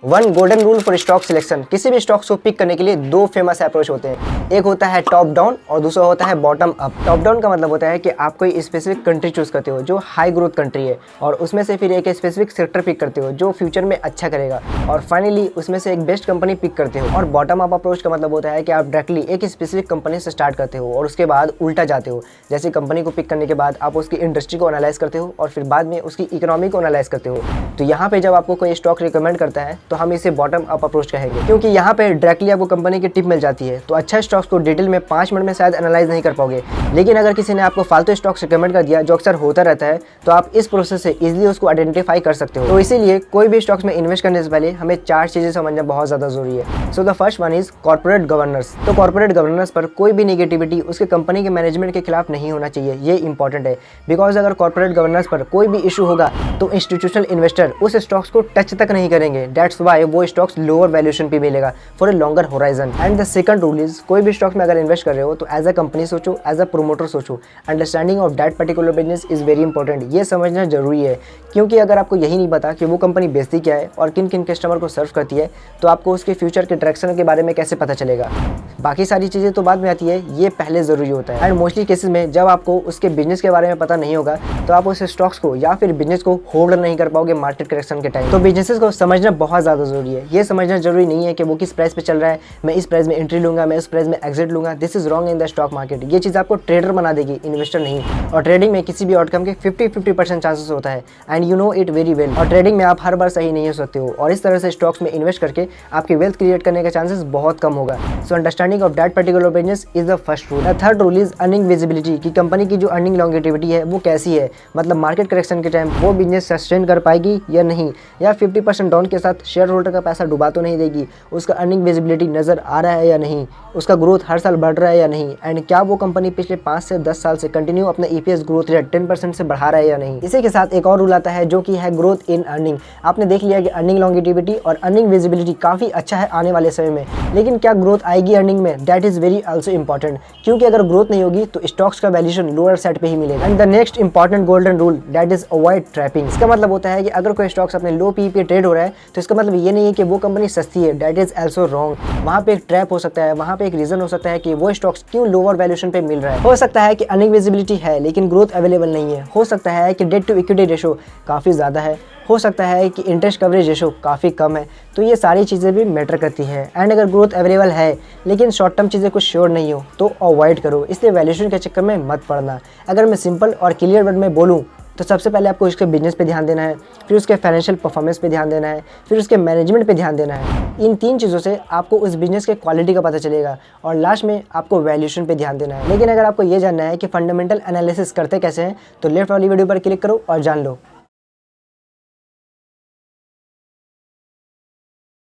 One golden rule for stock selection. किसी भी stocks को पिक करने के लिए दो फेमस अप्रोच होते हैं। एक होता है टॉप डाउन और दूसरा होता है बॉटम अप। टॉप डाउन का मतलब होता है कि आप कोई स्पेसिफिक कंट्री चूज करते हो जो हाई ग्रोथ कंट्री है और उसमें से फिर एक स्पेसिफिक सेक्टर पिक करते हो जो फ्यूचर में अच्छा करेगा और फाइनली उसमें से एक बेस्ट कंपनी पिक करते हो। और बॉटम अप अप्रोच का मतलब होता है कि आप डायरेक्टली एक स्पेसिफिक कंपनी से स्टार्ट करते हो और उसके बाद उल्टा जाते हो। जैसे कंपनी को पिक करने के बाद आप उसकी इंडस्ट्री को एनालाइज करते हो और फिर बाद में उसकी इकोनॉमी को एनालाइज करते हो। तो यहाँ पे जब आपको कोई स्टॉक रिकमेंड करता है तो हम इसे बॉटम अप अप्रोच कहेंगे, क्योंकि यहाँ पे डायरेक्टली आपको कंपनी की टिप मिल जाती है। तो अच्छा स्टॉक्स को डिटेल में 5 मिनट में शायद एनालाइज नहीं कर पाओगे, लेकिन अगर किसी ने आपको फालतू स्टॉक्स रिकमेंड कर दिया जो अक्सर होता रहता है तो आप इस प्रोसेस से इजीली उसको आइडेंटिफाई कर सकते हो। तो इसीलिए कोई भी स्टॉक्स में इन्वेस्ट करने से पहले हमें 4 चीजें समझना बहुत ज्यादा जरूरी है। So the first one is corporate governance. तो कॉर्पोरेट गवर्नेंस पर कोई भी नेगेटिविटी उसके कंपनी के मैनेजमेंट के खिलाफ नहीं होना चाहिए, ये इंपॉर्टेंट है। बिकॉज अगर कॉर्पोरेट गवर्नेंस पर कोई भी इशू होगा तो इंस्टीट्यूशनल इन्वेस्टर उस स्टॉक्स को टच तक नहीं करेंगे। दैट्स वाई वो स्टॉक्स लोअर वैल्यूएशन पे मिलेगा for a longer horizon. And the second rule is कोई भी स्टॉक्स में अगर इन्वेस्ट कर रहे हो तो एज अ कंपनी सोचो, एज अ प्रोमोटर सोचो। Understanding of that particular business is very important. ये समझना जरूरी है, क्योंकि अगर आपको यही नहीं पता कि वो कंपनी बेचती क्या है और किन किन कस्टमर को सर्व करती है तो आपको उसके फ्यूचर के डायरेक्शन के बारे में कैसे पता चलेगा। बाकी सारी चीज़ें तो बाद में आती है, ये पहले ज़रूरी होता है। एंड मोस्टली केसेस में जब आपको उसके बिजनेस के बारे में पता नहीं होगा तो आप उस स्टॉक्स को या फिर बिजनेस को होल्ड नहीं कर पाओगे मार्केट करेक्शन के टाइम। तो बिजनेसेस को समझना बहुत ज़्यादा जरूरी है। ये समझना जरूरी नहीं है कि वो किस प्राइस पे चल रहा है, मैं इस प्राइस में एंट्री लूंगा, मैं इस प्राइस में एग्जिट लूंगा। This is wrong in the stock market. ये चीज़ आपको ट्रेडर बना देगी, इन्वेस्टर नहीं। और ट्रेडिंग में किसी भी आउटकम के 50-50% चांसेस होता है and you know it very well. और ट्रेडिंग में आप हर बार सही नहीं हो सकते हो और इस तरह से स्टॉक्स में इन्वेस्ट करके आपकी वेल्थ क्रिएट करने का चांसेस बहुत कम होगा। So understanding of that particular business is the first rule. The third rule is earning visibility, कि कंपनी की जो अर्निंग लॉन्गेटिविटी है वो कैसी है, मतलब मार्केट करेक्शन के टाइम वो बिजनेस सस्टेन कर पाएगी या नहीं, या 50% डाउन के साथ शेयर होल्डर का पैसा डुबा तो नहीं देगी, उसका अर्निंग विजिबिलिटी नजर आ रहा है या नहीं, उसका ग्रोथ हर साल बढ़ रहा है या नहीं, एंड क्या वो कंपनी पिछले 5 से 10 साल से कंटिन्यू अपना ईपीएस ग्रोथ रेट 10% से बढ़ा रहा है या नहीं। इसी के साथ एक और रूल आता है जो कि है ग्रोथ इन अर्निंग। आपने देख लिया कि अर्निंग लॉन्गेटिविटी और अर्निंग विजिबिलिटी काफी अच्छा है आने वाले समय में, लेकिन क्या ग्रोथ आएगी अर्निंग में, that is very also important, क्योंकि अगर ग्रोथ नहीं होगी तो स्टॉक्स का वैल्यूएशन लोअर साइड पे ही मिलेगा। And the next important golden rule that is avoid trapping. इसका मतलब होता है कि अगर कोई स्टॉक्स अपने लो पी पे ट्रेड हो रहा है तो इसका मतलब ये नहीं है कि वो कंपनी सस्ती है, दैट इज आल्सो रॉन्ग। वहाँ पे एक ट्रैप हो सकता है, वहाँ पे एक रीजन हो सकता है कि वो स्टॉक्स क्यों लोअर वैल्यूएशन पे मिल रहा है। हो सकता है कि अर्निंग विजिबिलिटी है लेकिन ग्रोथ अवेलेबल नहीं है, हो सकता है कि डेट टू इक्विटी रेशो काफ़ी ज़्यादा है, हो सकता है कि इंटरेस्ट कवरेज रेशो काफ़ी कम है। तो ये सारी चीज़ें भी मैटर करती हैं। एंड अगर ग्रोथ अवेलेबल है लेकिन शॉर्ट टर्म चीज़ें कुछ श्योर नहीं हो तो अवॉइड करो, इसलिए वैल्यूएशन के चक्कर में मत पड़ना। अगर मैं सिंपल और क्लियर वर्ड में बोलूँ तो सबसे पहले आपको उसके बिजनेस पे ध्यान देना है, फिर उसके फाइनेंशियल परफॉर्मेंस पे ध्यान देना है, फिर उसके मैनेजमेंट पे ध्यान देना है। इन 3 चीज़ों से आपको उस बिजनेस के क्वालिटी का पता चलेगा और लास्ट में आपको वैल्यूएशन पे ध्यान देना है। लेकिन अगर आपको ये जानना है कि फंडामेंटल एनालिसिस करते कैसे हैं तो लेफ्ट वाली वीडियो पर क्लिक करो और जान लो।